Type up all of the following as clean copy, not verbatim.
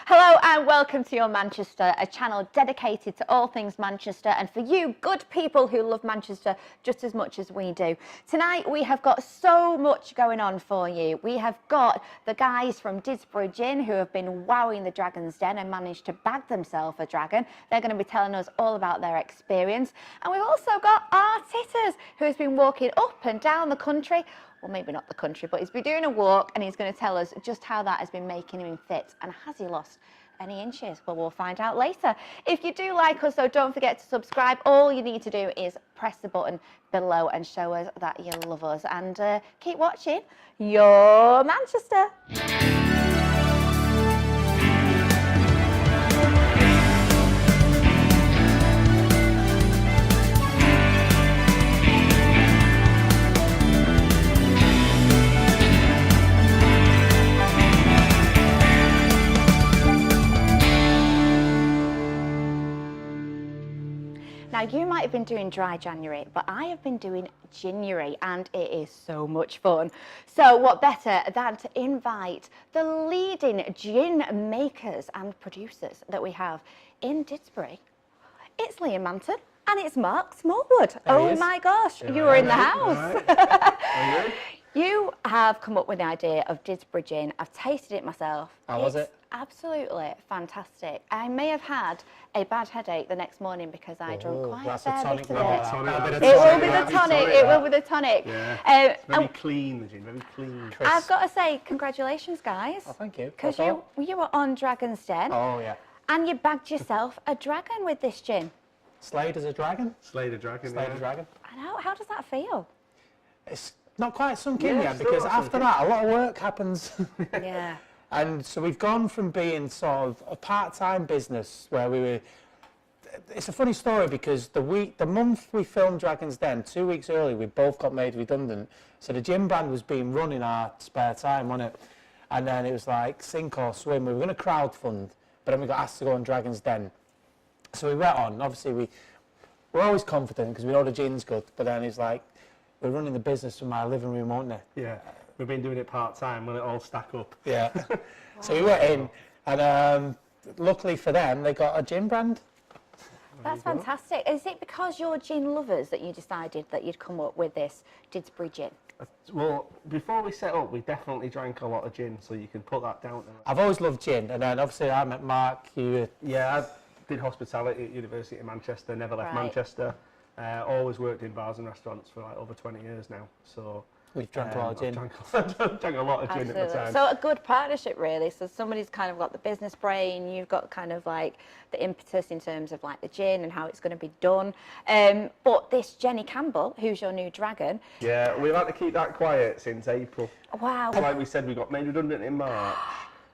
Hello and welcome to Your Manchester, a channel dedicated to all things Manchester and for you good people who love Manchester just as much as we do. Tonight we have got so much going on for you. We have got the guys from Didsbury Gin who have been wowing the Dragon's Den and managed to bag themselves a dragon. They're going to be telling us all about their experience. And we've also got our Titters who has been walking up and down the country. Well, maybe not the country, but he's been doing a walk and he's going to tell us just how that has been making him fit. And has he lost any inches? Well, we'll find out later. If you do like us, though, don't forget to subscribe. All you need to do is press the button below and show us that you love us. And keep watching Your Manchester. Now, you might have been doing dry January, but I have been doing Ginuary, and it is so much fun. So what better than to invite the leading gin makers and producers that we have in Didsbury. It's Liam Manton and it's Mark Smallwood. Oh my gosh, you were in the house. Right. You have come up with the idea of Didsbury Gin. I've tasted it myself. How was it? Absolutely fantastic. I may have had a bad headache the next morning because I drank quite a fair bit of it. It will be the tonic. It will be the tonic. Yeah. Very clean, the gin. Very clean. Crisp. I've got to say, congratulations, guys. Oh, thank you. Because you were on Dragon's Den. Oh, yeah. And you bagged yourself a dragon with this gin. Slayed as a dragon? Slayed a dragon, Slayed a dragon. I know. How does that feel? It's not quite sunk in yet because after that, a lot of work happens. Yeah. And so we've gone from being sort of a part-time business where we were... It's a funny story because the month we filmed Dragon's Den, 2 weeks early, we both got made redundant. So the gin brand was being run in our spare time, wasn't it? And then it was like sink or swim. We were going to crowdfund, but then we got asked to go on Dragon's Den. So we went on. Obviously, we're always confident because we know the gin's good, but then it's like, we're running the business from my living room, aren't we? Yeah. We've been doing it part-time when it all stack up. Yeah. Wow. So we went in, and luckily for them, they got a gin brand. That's fantastic. Is it because you're gin lovers that you decided that you'd come up with this Didsbury Gin? Well, before we set up, we definitely drank a lot of gin, so you can put that down. I've always loved gin, and then obviously I met Mark. Yeah, I did hospitality at University of Manchester, never left Manchester. Always worked in bars and restaurants for like over 20 years now, so... We've drank a lot of gin. Drank a lot of gin at the time. So a good partnership, really. So somebody's kind of got the business brain, you've got kind of like the impetus in terms of like the gin and how it's going to be done. But this Jenny Campbell, who's your new dragon. Yeah, we've had to keep that quiet since April. Wow. Like we said, we got made redundant in March.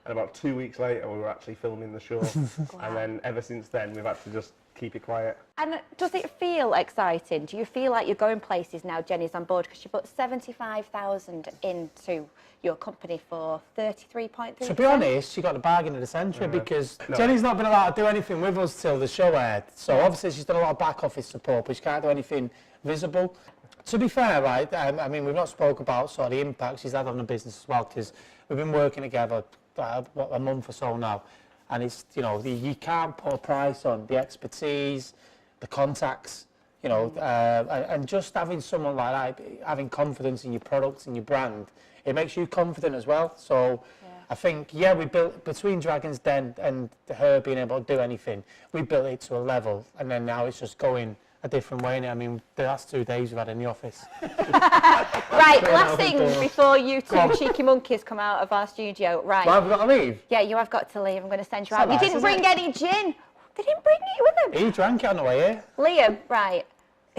And about 2 weeks later, we were actually filming the show. Wow. And then ever since then, we've had to just keep it quiet. And does it feel exciting? Do you feel like you're going places now Jenny's on board? Because you put 75,000 into your company for 33.3%. To be honest, she got the bargain of the century because Jenny's not been allowed to do anything with us till the show aired. So obviously she's done a lot of back office support, but she can't do anything visible. To be fair, right, I mean, we've not spoke about sort of the impact she's had on the business as well because we've been working together a month or so now, and it's, you know, you can't put a price on the expertise, the contacts, you know, and just having someone like that, having confidence in your products and your brand, it makes you confident as well. So I think, yeah, we built, between Dragon's Den and her being able to do anything, we built it to a level, and then now it's just going a different way. I mean, the last 2 days we've had in the office. Right, last thing before you two cheeky monkeys come out of our studio. Right. Well, I've got to leave? Yeah, you have got to leave. I'm going to send you out. You didn't bring any gin. They didn't bring it with them. He drank it on the way here. Liam, right.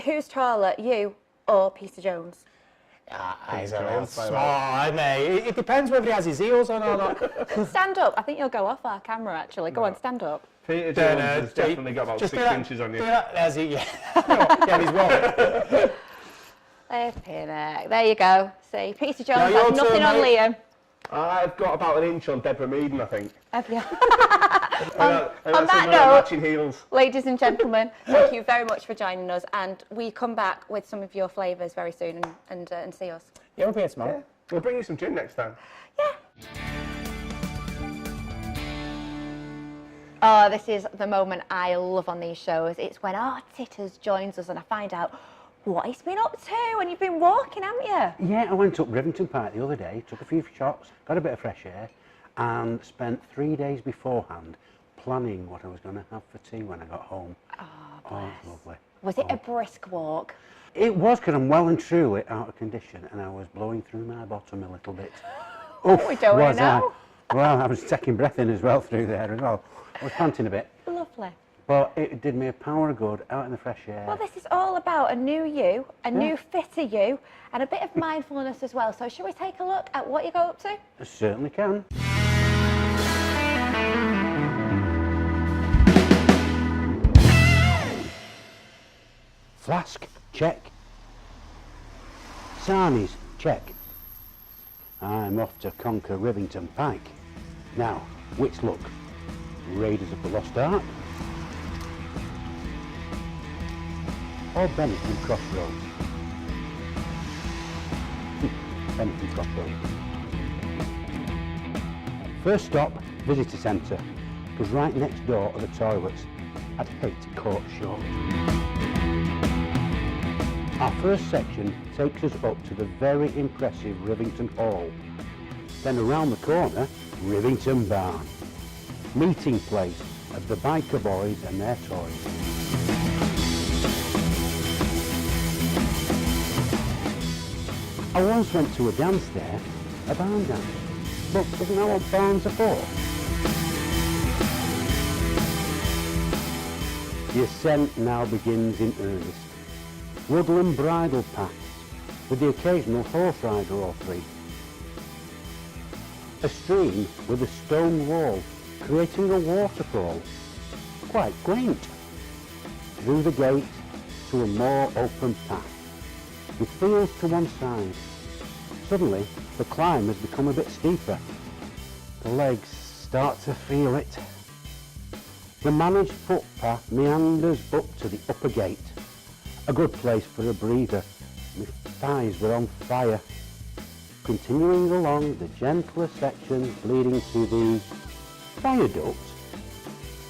Who's taller, you or Peter Jones? He's a little small, mate. It depends whether he has his heels on or not. Stand up. I think you'll go off our camera, actually. Go on, stand up. Peter Jones has definitely got about 6 inches on you. There's he, yeah. Yeah, he's well. There you go. See, Peter Jones has nothing on Liam. I've got about an inch on Deborah Meaden, I think. Have you? on that note, matching heels. Ladies and gentlemen, thank you very much for joining us, and we come back with some of your flavours very soon and see us. Yeah, we'll be here tomorrow. Yeah. We'll bring you some gin next time. Yeah. Oh, this is the moment I love on these shows. It's when our Titters joins us and I find out what he's been up to. And you've been walking, haven't you? Yeah, I went up Rivington Pike the other day, took a few shots, got a bit of fresh air, and spent 3 days beforehand planning what I was going to have for tea when I got home. Oh, Oh, bless. lovely. Was it a brisk walk? It was, because I'm well and truly out of condition, and I was blowing through my bottom a little bit. Oof, we don't was I? know. Well, I was taking breath in as well through there as well. I was panting a bit, Lovely. but it did me a power of good out in the fresh air. Well, this is all about a new you, a new fitter you, and a bit of mindfulness as well. So shall we take a look at what you go up to? I certainly can. Flask, check. Sarnies, check. I'm off to conquer Rivington Pike. Now, which look? Raiders of the Lost Ark? Or Benetton Crossroads? Benetton Crossroads. First stop, visitor centre, because right next door are the toilets. I'd hate to cut short. Our first section takes us up to the very impressive Rivington Hall. Then around the corner, Rivington Barn, meeting place of the biker boys and their toys. I once went to a dance there, a barn dance. But isn't that what barns are for? The ascent now begins in earnest. Woodland bridle paths, with the occasional horse rider or three. A stream with a stone wall, creating a waterfall. Quite quaint. Through the gate to a more open path, with fields to one side. Suddenly, the climb has become a bit steeper. The legs start to feel it. The managed footpath meanders up to the upper gate. A good place for a breather. My thighs were on fire. Continuing along the gentler sections leading to the viaduct.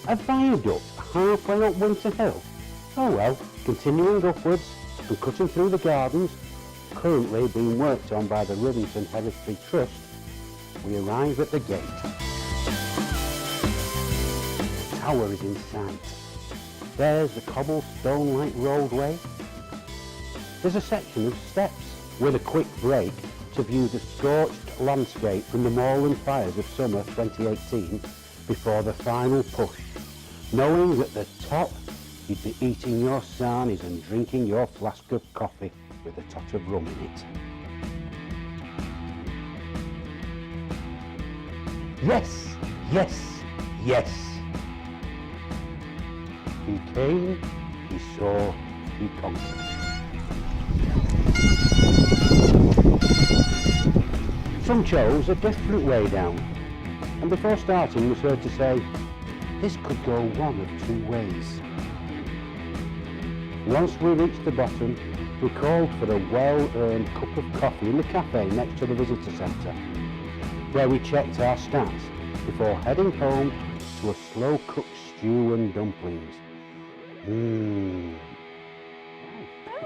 A viaduct halfway up Winter Hill. Oh well, continuing upwards and cutting through the gardens, currently being worked on by the Rivington Hereditary Trust, we arrive at the gate. The tower is in sight. There's the cobblestone-like roadway. There's a section of steps with a quick break to view the scorched landscape from the moorland fires of summer 2018 before the final push, knowing that at the top you'd be eating your sarnies and drinking your flask of coffee with a tot of rum in it. Yes, yes, yes. He came, he saw, he conquered. Some chose a different way down, and before starting was heard to say, this could go one of two ways. Once we reached the bottom, we called for a well-earned cup of coffee in the cafe next to the visitor centre, where we checked our stats before heading home to a slow-cooked stew and dumplings. It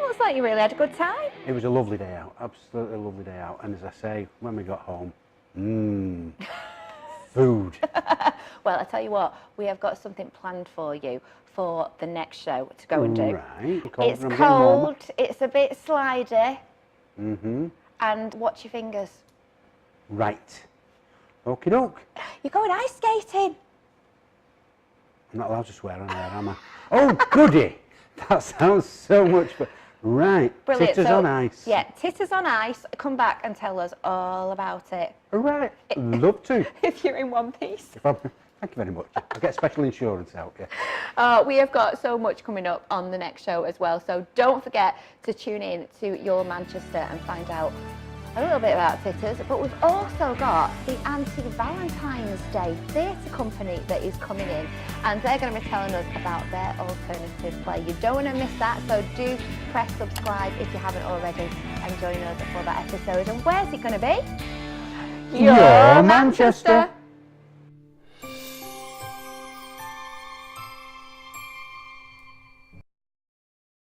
looks like you really had a good time. It was a lovely day out, absolutely lovely day out. And as I say, when we got home, food. Well, I tell you what, we have got something planned for you for the next show to go and do. Right. It's cold, it's a bit slidey, Mm-hmm. and watch your fingers. Right. Okie doke. You're going ice skating. I'm not allowed to swear on there, am I? Oh, goody! That sounds so much fun. Right. Brilliant. Titters So, on ice. Yeah, Titters on ice. Come back and tell us all about it. Right. Love to. If you're in one piece. Thank you very much. I'll get special insurance out, yeah. We have got so much coming up on the next show as well. So don't forget to tune in to Your Manchester and find out a little bit about Titters. But we've also got the Anti-Valentine's Day Theatre Company that is coming in. And they're going to be telling us about their alternative play. You don't want to miss that. So do press subscribe if you haven't already and join us for that episode. And where's it going to be? Your Manchester.